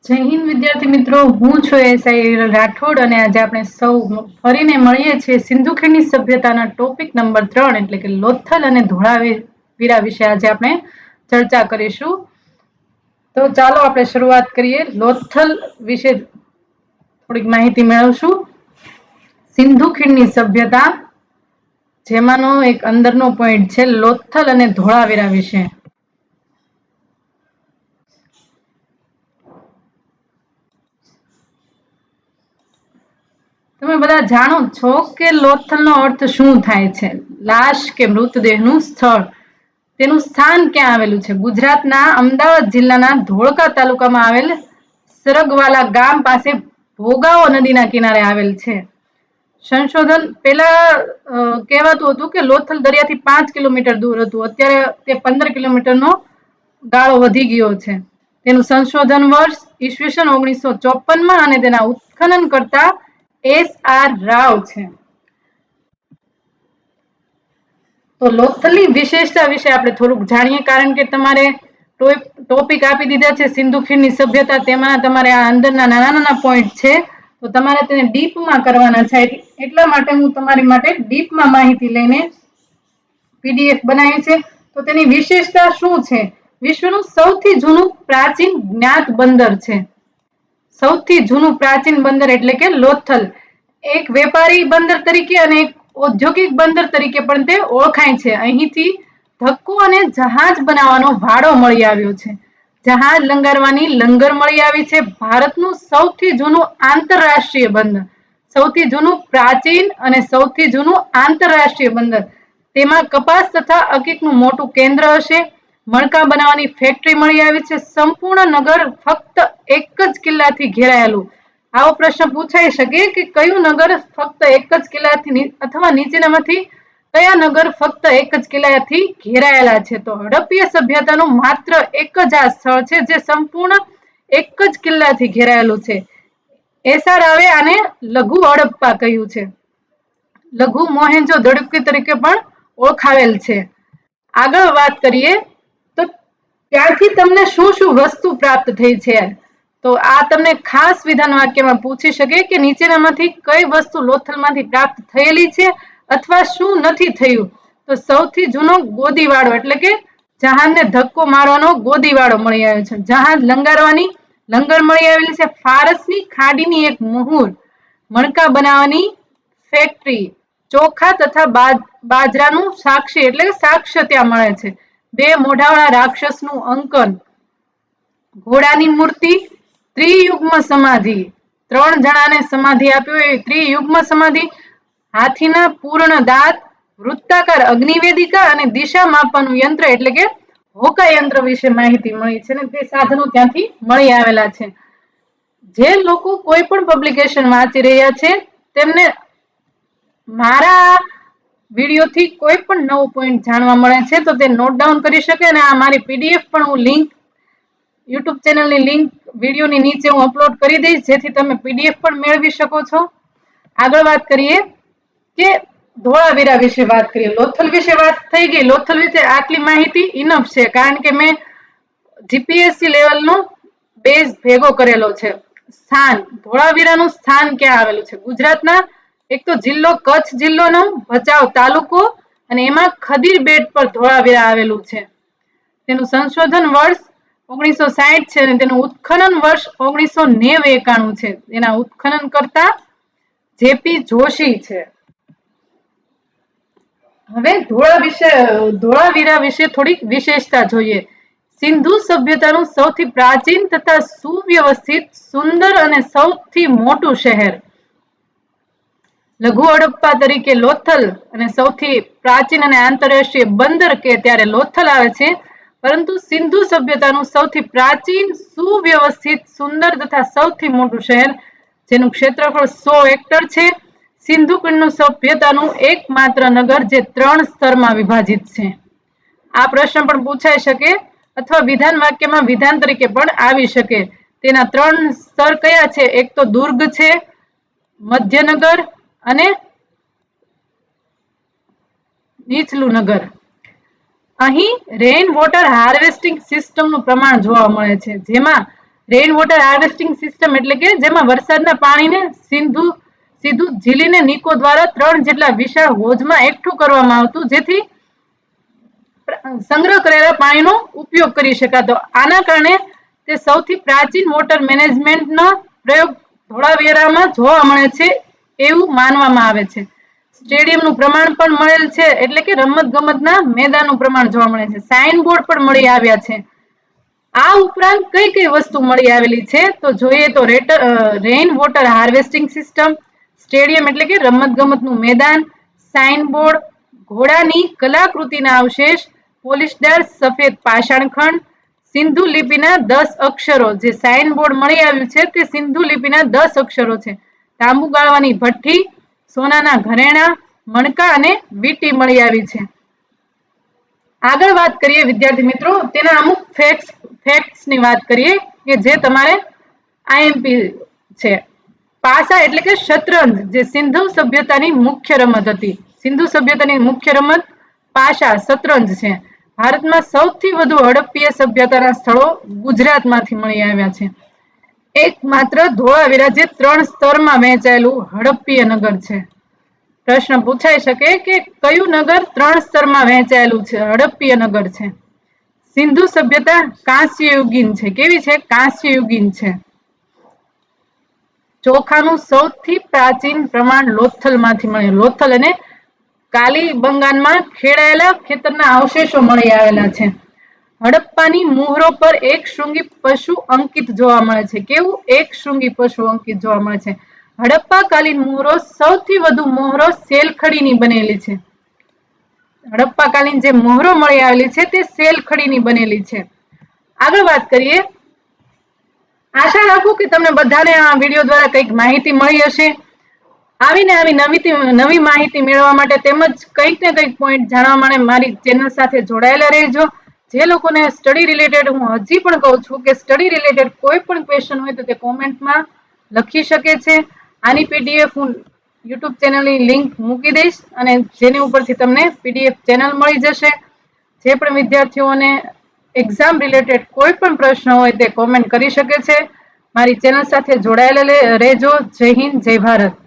જય હિન્દ વિદ્યાર્થી મિત્રો, હું છું એસઆઈ રાઠોડ અને આજે આપણે સૌ ફરીને મળીએ છીએ સિંધુ ખીણની સભ્યતાના ટોપિક નંબર 3 એટલે કે લોથલ અને ધોળાવીરા વિશે આજે આપણે ચર્ચા કરીશું. તો ચાલો આપણે શરૂઆત કરીએ. લોથલ વિશે થોડીક માહિતી મેળવશું. સિંધુ ખીણની સભ્યતા, જેમાંનો એક અંદરનો પોઈન્ટ છે લોથલ અને ધોળાવીરા વિશે. તમે બધા જાણો છો કે લોથલનો અર્થ શું થાય છે? લાશ કે મૃતદેહનું સ્થળ. તેનું સ્થાન ક્યાં આવેલું છે? ગુજરાતના અમદાવાદ જિલ્લાના ધોળકા તાલુકામાં આવેલ સરગવાલા ગામ પાસે ભોગાવો નદીના કિનારે આવેલ છે. સંશોધન પહેલા કહેવાતું હતું કે લોથલ દરિયાથી 5 કિલોમીટર દૂર હતું. અત્યારે તે 15 કિલોમીટરનો ગાળો વધી ગયો છે. તેનું સંશોધન વર્ષ ઈસવીસન 1954માં અને તેના ઉત્ખનન કરતા S.R. રાવ છે. તો લોથલની વિશેષતા વિશે આપણે થોડુંક જાણીએ, કારણ કે તમારે ટોપિક આપી દીધા છે સિંધુ ખીણની સભ્યતા, તેમાં તમારે આ અંદરના નાના નાના પોઈન્ટ છે તો તમારે તેને ડીપમાં કરવાના છે. એટલા માટે હું તમારી માટે ડીપમાં માહિતી લઈને પીડીએફ બનાવી છે. તો તેની વિશેષતા શું છે? વિશ્વનું સૌથી જૂનું પ્રાચીન જ્ઞાત બંદર છે. સૌથી જૂનું પ્રાચીન બંદર એટલે કે લોથલ એક વેપારી બંદર તરીકે અને એક ઔદ્યોગિક બંદર તરીકે પણ તે ઓળખાય છે. અહીંથી ધક્કો અને જહાજ બનાવવાનો ભાડો મળી આવ્યો છે. જહાજ લંગારવાની લંગર મળી આવી છે. ભારતનું સૌથી જૂનું આંતરરાષ્ટ્રીય બંદર, સૌથી જૂનું પ્રાચીન અને સૌથી જૂનું આંતરરાષ્ટ્રીય બંદર. તેમાં કપાસ તથા અકીકનું મોટું કેન્દ્ર હશે. મણકા બનાવવાની ફેક્ટરી મળી આવી છે. સંપૂર્ણ નગર ફક્ત એક જ કિલ્લાથી ઘેરાયેલું. આવો પ્રશ્ન પૂછાઈ શકે કે કયું નગર ફક્ત એક જ કિલ્લાથી અથવા નીચેનામાંથી કયા નગર ફક્ત એક જ કિલ્લાથી ઘેરાયેલા છે? તો હડપ્પીય સભ્યતાનું માત્ર એક જ આ સ્થળ છે જે સંપૂર્ણ એક જ કિલ્લાથી ઘેરાયેલું છે. એસઆર રાવે આને લઘુ હડપ્પા કહ્યું છે. લઘુ મોહેન્જો દડો તરીકે પણ ઓળખાવેલ છે. આગળ વાત કરીએ તો ત્યાંથી તમને શું શું વસ્તુ પ્રાપ્ત થઈ છે? તો આ તમને ખાસ વિધાન વાક્યમાં પૂછી શકે કે નીચેનામાંથી કઈ વસ્તુ લોથલમાંથી પ્રાપ્ત થયેલી છે અથવા શું નથી થયું? તો સૌથી જૂનો ગોદીવાડો એટલે કે જહાજને ધક્કો મારવાનો ગોદીવાડો મળી આવ્યો છે. જહાજ લંગારવાની લંગર મળી આવેલી છે. ફારસની ખાડીની એક મુહૂર, મણકા બનાવવાની ફેક્ટરી, ચોખા તથા બાજરાનું સાક્ષ્ય એટલે કે સાક્ષ્ય ત્યાં મળે છે. 2 મોઢાવાળા રાક્ષસનું અંકન, ઘોડાની મૂર્તિ, ત્રિયુગ્મ સમાધિ, 3 જણાને સમાધિ આપ્યો એ ત્રિયુગ્મ સમાધિ, હાથીના પૂર્ણ દાંત, વૃત્તાકાર અગ્નિવેદિકા અને દિશા માપવાનું યંત્ર એટલે કે હોકા યંત્ર વિશે માહિતી મળી છે ને તે સાધનો ત્યાંથી મળી આવેલા છે. જે લોકો કોઈ પણ પબ્લિકેશન વાંચી રહ્યા છે તેમને મારા વિડીયોથી કોઈ પણ નવો પોઈન્ટ જાણવા મળે છે તો તે નોટ ડાઉન કરી શકે. અને આ મારી પીડીએફ પણ હું લિંક યુટ્યુબ ચેનલની લિંક વિડીયોની નીચે હું અપલોડ કરી દઈશ, જેથી તમે પીડીએફ પણ મેળવી શકો છો. આગળ વાત કરીએ કે ધોળાવીરા વિશે વાત કરીએ. લોથલ વિશે વાત થઈ ગઈ. લોથલ વિશે આટલી માહિતી ઇનફ છે, કારણ કે મેં જીપીએસસી લેવલનો બેઝ ભેગો કરેલો છે. સ્થાન, ધોળાવીરાનું સ્થાન ક્યાં આવેલું છે? ગુજરાતના એક તો જિલ્લો કચ્છ જિલ્લોનો ભચાઉ તાલુકો અને એમાં ખદીર બેટ પર ધોળાવીરા આવેલું છે. તેનું સંશોધન વર્ષ 1960 છે અને તેનું ઉત્ખનન વર્ષ 1991 છે. એના ઉત્ખનન કરતા જેપી જોશી છે. હવે ધોળાવીરા વિશે થોડીક વિશેષતા જોઈએ. સિંધુ સભ્યતાનું સૌથી પ્રાચીન તથા સુવ્યવસ્થિત, સુંદર અને સૌથી મોટું શહેર. લઘુ હડપ્પા તરીકે લોથલ અને સૌથી પ્રાચીન અને આંતરરાષ્ટ્રીય બંદર કે ત્યારે લોથલ આવે છે. પરંતુ સિંધુ સભ્યતાનું સૌથી પ્રાચીન, સુવ્યવસ્થિત, સુંદર તથા સૌથી મોટું શહેર, જેનું ક્ષેત્રફળ 100 હેક્ટર છે. સિંધુ ખીણનું સભ્યતાનું એકમાત્ર નગર જે 3 સ્તરમાં વિભાજિત છે. આ પ્રશ્ન પણ પૂછાઈ શકે અથવા વિધાન વાક્યમાં વિધાન તરીકે પણ આવી શકે. તેના 3 સ્તર કયા છે? એક તો દુર્ગ છે, મધ્યનગર અને નીચલું નગર. અહીં રેઇન વોટર હાર્વેસ્ટિંગ સિસ્ટમનું પ્રમાણ જોવા મળે છે, જેમાં રેઇન વોટર હાર્વેસ્ટિંગ સિસ્ટમ એટલે કે જેમાં વરસાદના પાણીને સીધું ઝીલીને નિકો દ્વારા 3 જેટલા વિશાળ હોજમાં એકઠું કરવામાં આવતું, જેથી સંગ્રહ કરેલા પાણીનો ઉપયોગ કરી શકાતો. આના કારણે તે સૌથી પ્રાચીન વોટર મેનેજમેન્ટનો પ્રયોગ ધોળાવીરામાં જોવા મળે છે એવું માનવામાં આવે છે. સ્ટેડિયમનું પ્રમાણ પણ મળેલ છે, એટલે કે રમત ગમતના મેદાનનું પ્રમાણ જોવા મળે છે. સાઇન બોર્ડ પણ મળી આવ્યા છે. આ ઉપરાંત કઈ કઈ વસ્તુ મળી આવેલી છે તો જોઈએ તો rain water harvesting system, stadium એટલે કે રમત ગમતનું મેદાન, સાઇન બોર્ડ, ઘોડાની કલાકૃતિના અવશેષ, પોલિશદાર સફેદ પાષાણખંડ, સિંધુ લિપિના 10 અક્ષરો. જે સાઇન બોર્ડ મળી આવ્યું છે તે સિંધુ લિપિના 10 અક્ષરો છે. તાંબુ ગાળવાની ભઠ્ઠી, સોનાના ઘરેણા, મણકા અને વીંટી મળી આવી છે. આગળ વાત કરીએ વિદ્યાર્થી મિત્રો, તેના અમુક ફેક્ટ્સની વાત કરીએ કે જે તમારે આઈએમપી છે. પાસા એટલે કે શતરંજ જે સિંધુ સભ્યતાની મુખ્ય રમત હતી. સિંધુ સભ્યતાની મુખ્ય રમત પાસા શતરંજ છે. ભારતમાં સૌથી વધુ હડપ્પીય સભ્યતાના સ્થળો ગુજરાતમાંથી મળી આવ્યા છે. એકમાત્ર ધોળાવીરા જે 3 સ્તરમાં વહેંચાયેલું હડપ્પીય નગર છે. પ્રશ્ન પૂછાઈ શકે કે કયું નગર 3 સ્તરમાં વહેંચાયેલું છે? હડપ્પીય નગર છે. સિંધુ સભ્યતા કાંસ્યયુગીન છે. કેવી છે? કાંસ્યયુગીન છે. ચોખાનું સૌથી પ્રાચીન પ્રમાણ લોથલમાંથી મળે. લોથલ અને કાલીબંગાનમાં ખેડાયેલા ખેતરના અવશેષો મળી આવેલા છે. હડપ્પાની મુહરો પર એક શૃંગી પશુ અંકિત જોવા મળે છે. કેવું? એક શૃંગી પશુ અંકિત જોવા મળે છે. હડપ્પાકાલીન મુહરો સૌથી વધુ મોહરો શેલખડીની બનેલી છે. હડપ્પાકાલીન જે મોહરો મળી આવેલી છે તે શેલખડીની બનેલી છે. આગળ વાત કરીએ. આશા રાખું કે તમને બધાને આ વિડીયો દ્વારા કંઈક માહિતી મળી હશે. આવીને આવી નવી માહિતી મેળવવા માટે તેમજ કંઈક ને કંઈક પોઈન્ટ જાણવા માટે મારી ચેનલ સાથે જોડાયેલા રહેજો. જે લોકોને સ્ટડી રિલેટેડ, હું હજી પણ કહું છું કે સ્ટડી રિલેટેડ કોઈ પણ ક્વેશ્ચન હોય તો તે કોમેન્ટમાં લખી શકે છે. આની પીડીએફ હું યુટ્યુબ ચેનલની લિંક મૂકી દઈશ અને જેની ઉપરથી તમને પીડીએફ ચેનલ મળી જશે. જે પણ વિદ્યાર્થીઓને એક્ઝામ રિલેટેડ કોઈ પણ પ્રશ્ન હોય તે કોમેન્ટ કરી શકે છે. મારી ચેનલ સાથે જોડાયેલા રહેજો. જય હિન્દ, જય ભારત.